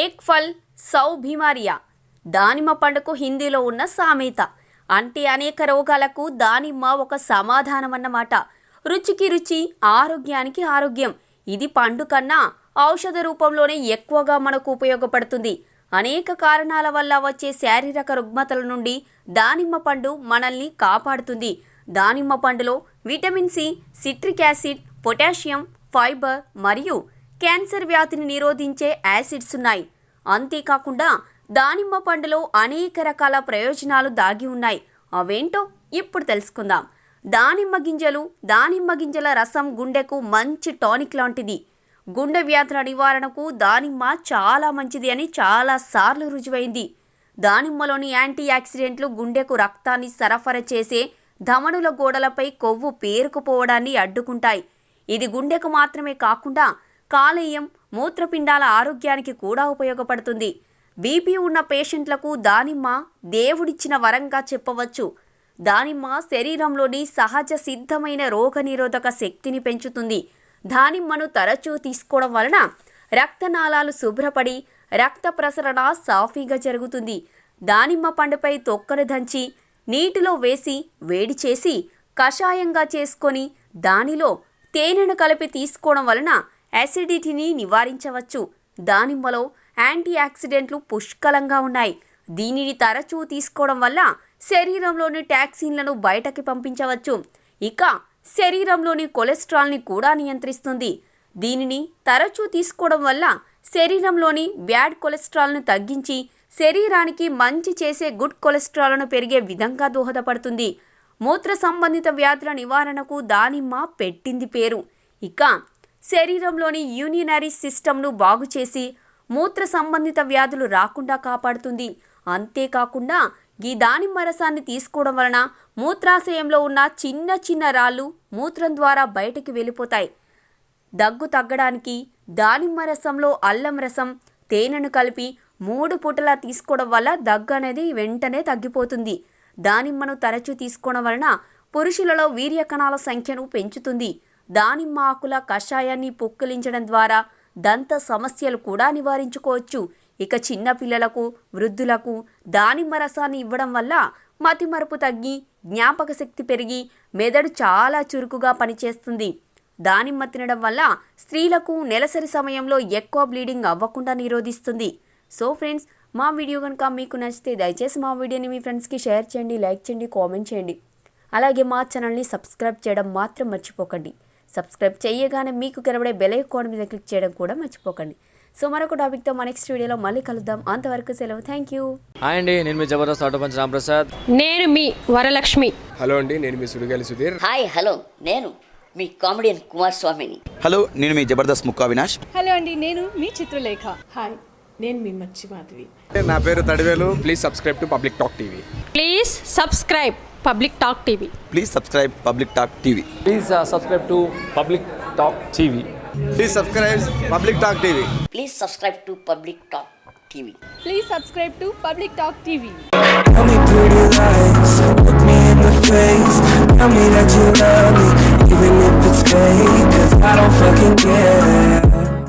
ఏక్ ఫల్ సౌ బీమారియా. దానిమ్మ పండుకు హిందీలో ఉన్న సామెత. అంటే అనేక రోగాలకు దానిమ్మ ఒక సమాధానమన్నమాట. రుచికి రుచి, ఆరోగ్యానికి ఆరోగ్యం. ఇది పండు కన్నా ఔషధ రూపంలోనే ఎక్కువగా మనకు ఉపయోగపడుతుంది. అనేక కారణాల వల్ల వచ్చే శారీరక రుగ్మతల నుండి దానిమ్మ పండు మనల్ని కాపాడుతుంది. దానిమ్మ పండులో vitamin C, citric acid, potassium, fibre మరియు క్యాన్సర్ వ్యాధిని నిరోధించే యాసిడ్స్ ఉన్నాయి. అంతేకాకుండా దానిమ్మ పండులో అనేక రకాల ప్రయోజనాలు దాగి ఉన్నాయి. అవేంటో ఇప్పుడు తెలుసుకుందాం. దానిమ్మ గింజల రసం గుండెకు మంచి టానిక్ లాంటిది. గుండె వ్యాధుల నివారణకు దానిమ్మ చాలా మంచిది అని చాలాసార్లు రుజువైంది. దానిమ్మలోని యాంటీ ఆక్సిడెంట్లు గుండెకు రక్తాన్ని సరఫరా చేసే ధమనుల గోడలపై కొవ్వు పేరుకుపోవడాన్ని అడ్డుకుంటాయి. ఇది గుండెకు మాత్రమే కాకుండా కాలేయం, మూత్రపిండాల ఆరోగ్యానికి కూడా ఉపయోగపడుతుంది. బీపీ ఉన్న పేషెంట్లకు దానిమ్మ దేవుడిచ్చిన వరంగా చెప్పవచ్చు. దానిమ్మ శరీరంలోని సహజ సిద్ధమైన రోగనిరోధక శక్తిని పెంచుతుంది. దానిమ్మను తరచూ తీసుకోవడం వలన రక్తనాళాలు శుభ్రపడి రక్త ప్రసరణ సాఫీగా జరుగుతుంది. దానిమ్మ పండుపై తొక్కను దంచి నీటిలో వేసి వేడి చేసి కషాయంగా చేసుకొని దానిలో తేనెను కలిపి తీసుకోవడం వలన యాసిడిటీని నివారించవచ్చు. దానిమ్మలో యాంటీ ఆక్సిడెంట్లు పుష్కలంగా ఉన్నాయి. దీనిని తరచూ తీసుకోవడం వల్ల శరీరంలోని టాక్సిన్లను బయటకి పంపించవచ్చు. ఇక శరీరంలోని కొలెస్ట్రాల్ని కూడా నియంత్రిస్తుంది. దీనిని తరచూ తీసుకోవడం వల్ల శరీరంలోని బ్యాడ్ కొలెస్ట్రాల్ను తగ్గించి శరీరానికి మంచి చేసే గుడ్ కొలెస్ట్రాల్ను పెరిగే విధంగా దోహదపడుతుంది. మూత్ర సంబంధిత వ్యాధుల నివారణకు దానిమ్మ పెట్టింది పేరు. ఇక శరీరంలోని యూరినరీ సిస్టమ్ను బాగు చేసి మూత్ర సంబంధిత వ్యాధులు రాకుండా కాపాడుతుంది. అంతేకాకుండా ఈ దానిమ్మ రసాన్ని తీసుకోవడం వలన మూత్రాశయంలో ఉన్న చిన్న చిన్న రాళ్ళు మూత్రం ద్వారా బయటికి వెళ్ళిపోతాయి. దగ్గు తగ్గడానికి దానిమ్మ రసంలో అల్లం రసం, తేనెను కలిపి 3 పూటలా తీసుకోవడం వల్ల దగ్గు అనేది వెంటనే తగ్గిపోతుంది. దానిమ్మను తరచూ తీసుకోవడం వలన పురుషులలో వీర్య కణాల సంఖ్యను పెంచుతుంది. దానిమ్మ ఆకుల కషాయాన్ని పుక్కిలించడం ద్వారా దంత సమస్యలు కూడా నివారించుకోవచ్చు. ఇక చిన్న పిల్లలకు, వృద్ధులకు దానిమ్మ రసాన్ని ఇవ్వడం వల్ల మతిమరుపు తగ్గి జ్ఞాపక శక్తి పెరిగి మెదడు చాలా చురుకుగా పనిచేస్తుంది. దానిమ్మ తినడం వల్ల స్త్రీలకు నెలసరి సమయంలో ఎక్కువ బ్లీడింగ్ అవ్వకుండా నిరోధిస్తుంది. సో ఫ్రెండ్స్, మా వీడియో కనుక మీకు నచ్చితే దయచేసి మా వీడియోని మీ ఫ్రెండ్స్కి షేర్ చేయండి, లైక్ చేయండి, కామెంట్ చేయండి. అలాగే మా ఛానల్ని సబ్స్క్రైబ్ చేయడం మాత్రం మర్చిపోకండి. సబ్స్క్రైబ్ చేయగానే మీకు కనబడే బెల్ ఐకాన్ మీద క్లిక్ చేయడం కూడా మర్చిపోకండి. సో మరొక టాపిక్తో మా నెక్స్ట్ వీడియోలో మళ్ళీ కలుద్దాం. అంతవరకు సెలవు. Thank you. హాయ్ అండి, నేను మీ జబర్దస్త్ ఆటో పంచ్ రాంప్రసాద్. నేను మీ వరలక్ష్మి. హలో అండి, నేను మీ సుడిగాలి సుధీర్. హాయ్ హలో, నేను మీ కామెడియన్ కుమార్ స్వామిని. హలో, నేను మీ జబర్దస్త్ ముక్కా వినాష్. హలో అండి, నేను మీ చిత్రలేఖ. హాయ్, నేను మీ మచ్చి మాధవి. నా పేరు Thadivelu. Please subscribe to public talk TV. Please subscribe public talk TV. Please subscribe public talk TV. Please subscribe to public talk TV. Please subscribe public talk TV. Please subscribe to public talk TV. Please subscribe to public talk TV. Tell me pretty lies, look me in the face. Tell me that you love me, even if it's fake, 'cause I don't fucking care.